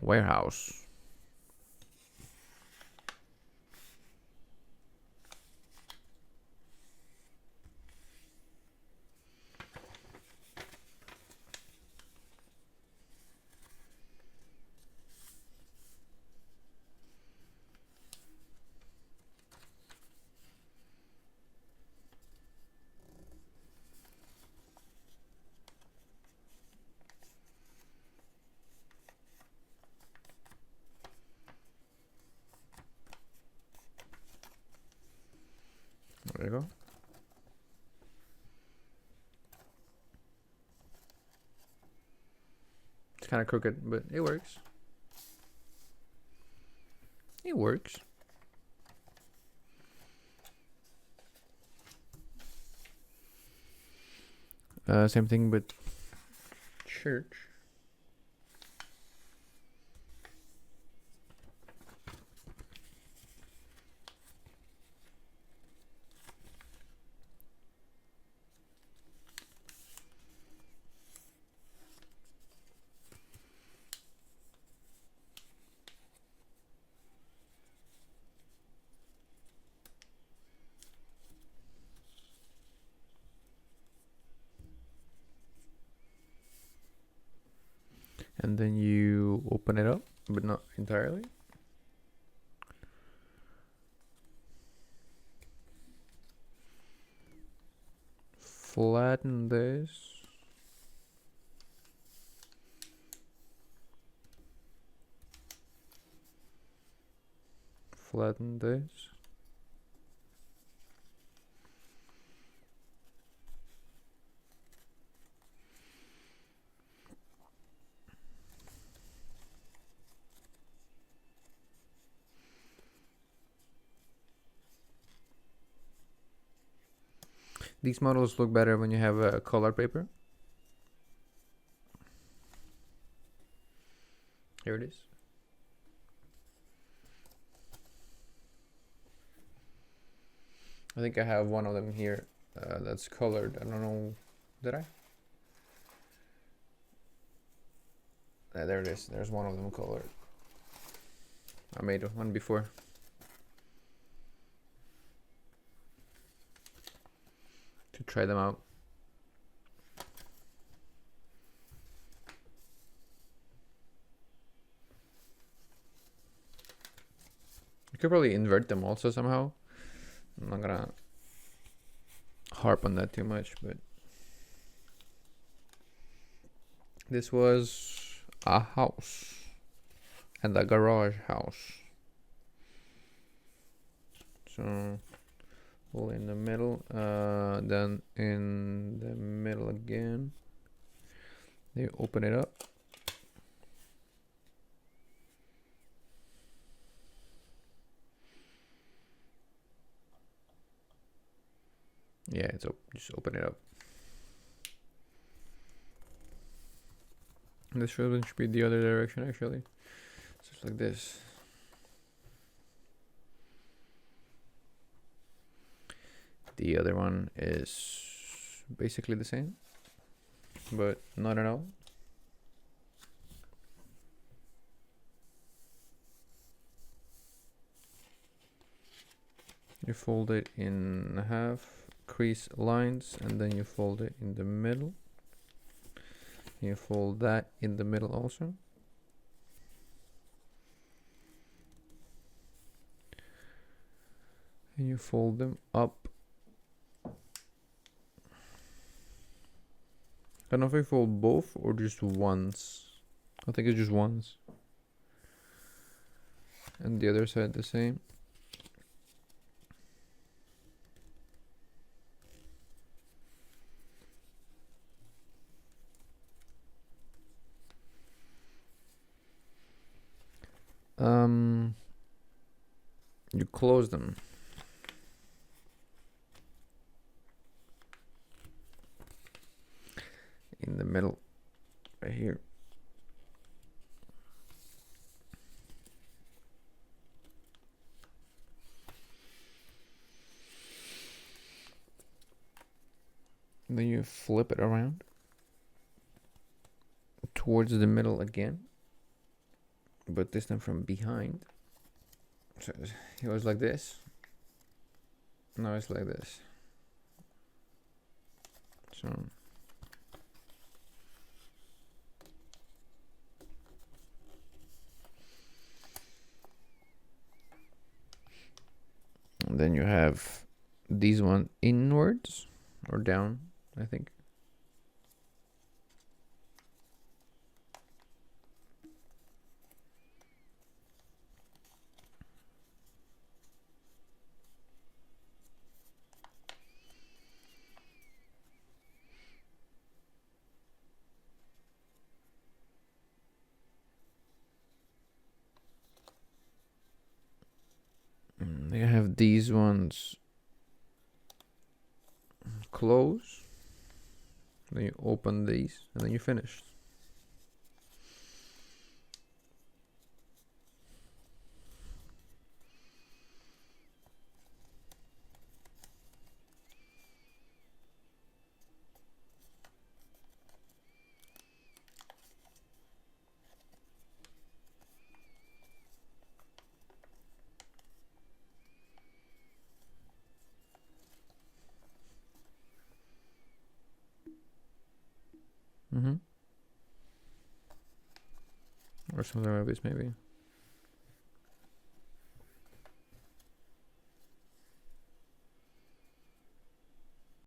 Warehouse. There you go. It's kind of crooked, but it works. It works. Same thing, but church. And then you open it up, but not entirely. Flatten this. Flatten this. These models look better when you have a color paper. Here it is. I think I have one of them here that's colored. I don't know. Did I? There it is. There's one of them colored. I made one before. To try them out. You could probably invert them also somehow. I'm not gonna harp on that too much, but this was a house and a garage house. So all in the middle, then in the middle again, you open it up. Yeah, it's just open it up. And this should be the other direction actually. So it's like this. The other one is basically the same, but not at all. You fold it in half, crease lines, and then you fold it in the middle. You fold that in the middle also. And you fold them up. I don't know if I fold both or just once. I think it's just once. And the other side the same. You close them. In the middle, right here. And then you flip it around towards the middle again. but this time from behind. So it was like this. Now it's like this. So and then you have these one inwards or down, I think. You have these ones close, then you open these, and then you finish. Or something like this, maybe.